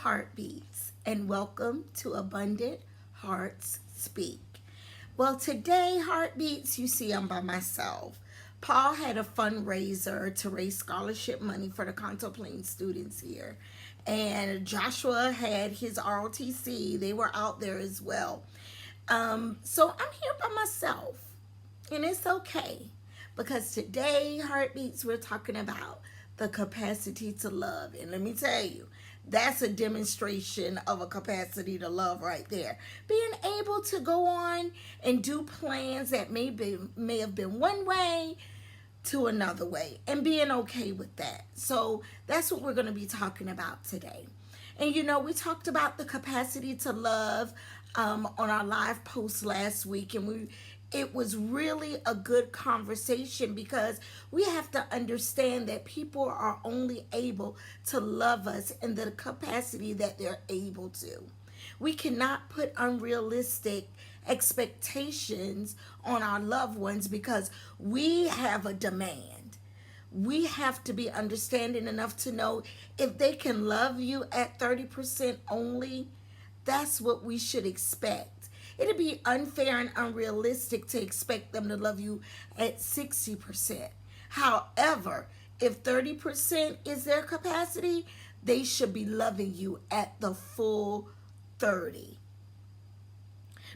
Heartbeats, and welcome to Abundant Hearts Speak. Well, today, Heartbeats, you see, I'm by myself. Paul had a fundraiser to raise scholarship money for the contemplating students here. And Joshua had his ROTC. They were out there as well. So I'm here by myself. And it's okay. Because today, Heartbeats, we're talking about the capacity to love. And let me tell you, that's a demonstration of a capacity to love right there. Being able to go on and do plans that may have been one way to another way and being okay with that. So that's what we're going to be talking about today. And we talked about the capacity to love on our live post last week, and it was really a good conversation because we have to understand that people are only able to love us in the capacity that they're able to. We cannot put unrealistic expectations on our loved ones because we have a demand. We have to be understanding enough to know if they can love you at 30% only, that's what we should expect. It'd be unfair and unrealistic to expect them to love you at 60%. However, if 30% is their capacity, they should be loving you at the full 30.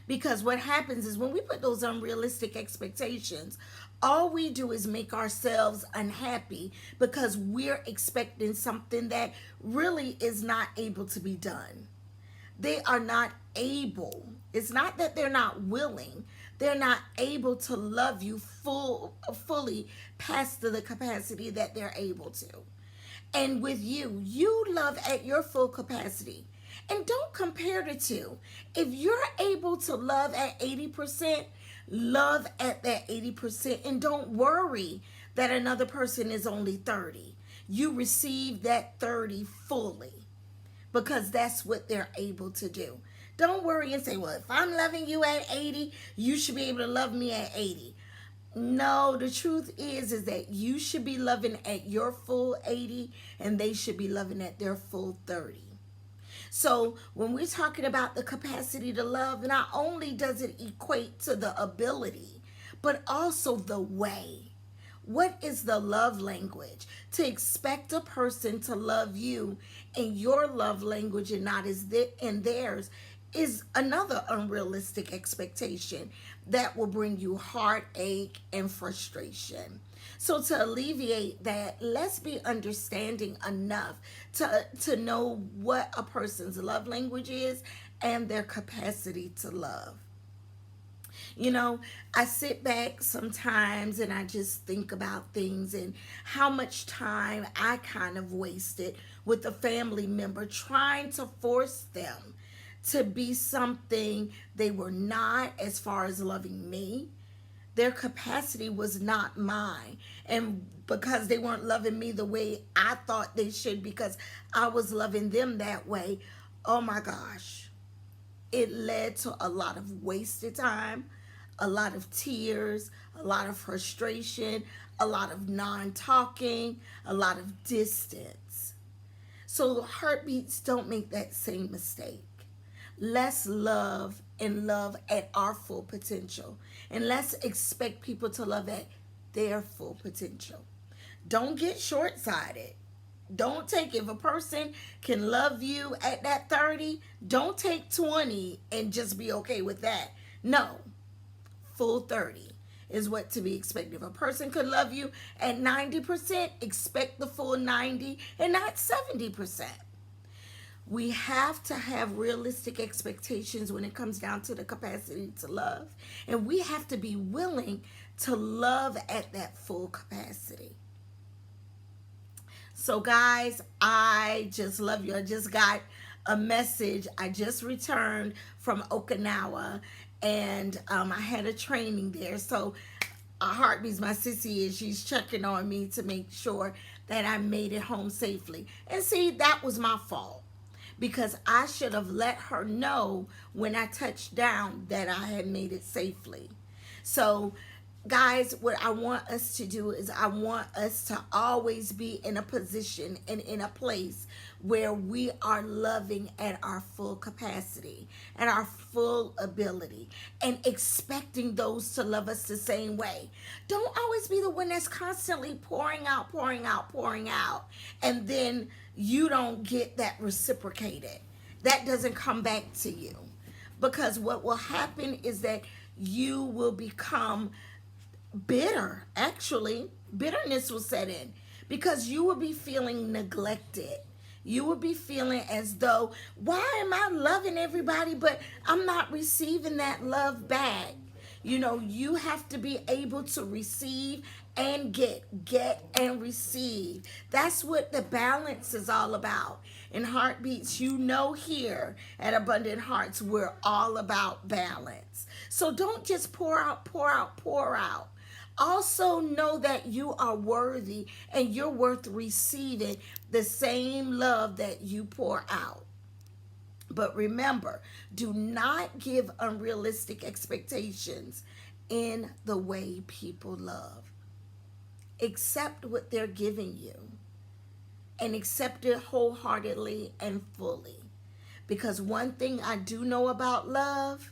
Because what happens is when we put those unrealistic expectations, all we do is make ourselves unhappy because we're expecting something that really is not able to be done. They are not able. It's not that they're not willing. They're not able to love you fully past the capacity that they're able to. And with you love at your full capacity. And don't compare the two. If you're able to love at 80%, love at that 80%. And don't worry that another person is only 30. You receive that 30 fully because that's what they're able to do. Don't worry and say, well, if I'm loving you at 80, you should be able to love me at 80. No, the truth is that you should be loving at your full 80 and they should be loving at their full 30. So when we're talking about the capacity to love, not only does it equate to the ability, but also the way. What is the love language? To expect a person to love you in your love language and not in theirs is another unrealistic expectation that will bring you heartache and frustration. So to alleviate that, let's be understanding enough to know what a person's love language is and their capacity to love. I sit back sometimes and I just think about things and how much time I kind of wasted with a family member trying to force them to be something they were not as far as loving me. Their capacity was not mine. And because they weren't loving me the way I thought they should because I was loving them that way, oh my gosh, it led to a lot of wasted time, a lot of tears, a lot of frustration, a lot of non-talking, a lot of distance. So heartbeats, don't make that same mistake. Let's love and love at our full potential. And let's expect people to love at their full potential. Don't get short-sighted. Don't take, if a person can love you at that 30, don't take 20 and just be okay with that. No, full 30 is what to be expected. If a person could love you at 90%, expect the full 90 and not 70%. We have to have realistic expectations when it comes down to the capacity to love. And we have to be willing to love at that full capacity. So guys, I just love you. I just got a message. I just returned from Okinawa and I had a training there. So Heartbeats, my sissy she's checking on me to make sure that I made it home safely. And see, that was my fault. Because I should have let her know when I touched down that I had made it safely. So guys, what I want us to do is I want us to always be in a position and in a place where we are loving at our full capacity, at our full ability, and expecting those to love us the same way. Don't always be the one that's constantly pouring out, pouring out, pouring out, and then you don't get that reciprocated. That doesn't come back to you. Because what will happen is that you will become bitter. Actually, bitterness will set in because you will be feeling neglected. You will be feeling as though, why am I loving everybody but I'm not receiving that love back? You know, you have to be able to receive and get and receive. That's what the balance is all about. In Heartbeats, you know, here at Abundant Hearts, we're all about balance. So don't just pour out, pour out, pour out. Also know that you are worthy and you're worth receiving the same love that you pour out. But remember, do not give unrealistic expectations in the way people love. Accept what they're giving you and accept it wholeheartedly and fully. Because one thing I do know about love,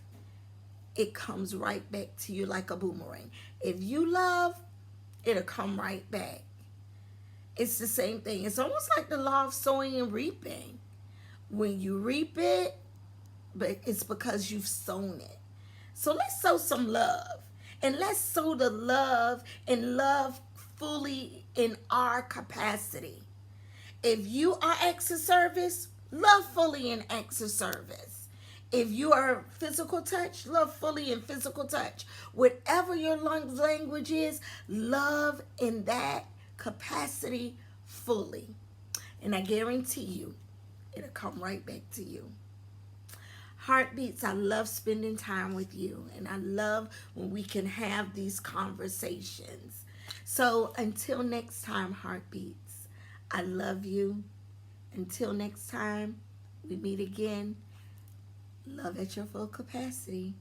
it comes right back to you like a boomerang. If you love, it'll come right back. It's the same thing. It's almost like the law of sowing and reaping. When you reap it, but it's because you've sown it. So let's sow some love. And let's sow the love and love fully in our capacity. If you are acts of service, love fully in acts of service. If you are physical touch, love fully in physical touch. Whatever your language is, love in that capacity fully. And I guarantee you, it'll come right back to you. Heartbeats, I love spending time with you. And I love when we can have these conversations. So until next time, Heartbeats, I love you. Until next time, we meet again. Love at your full capacity.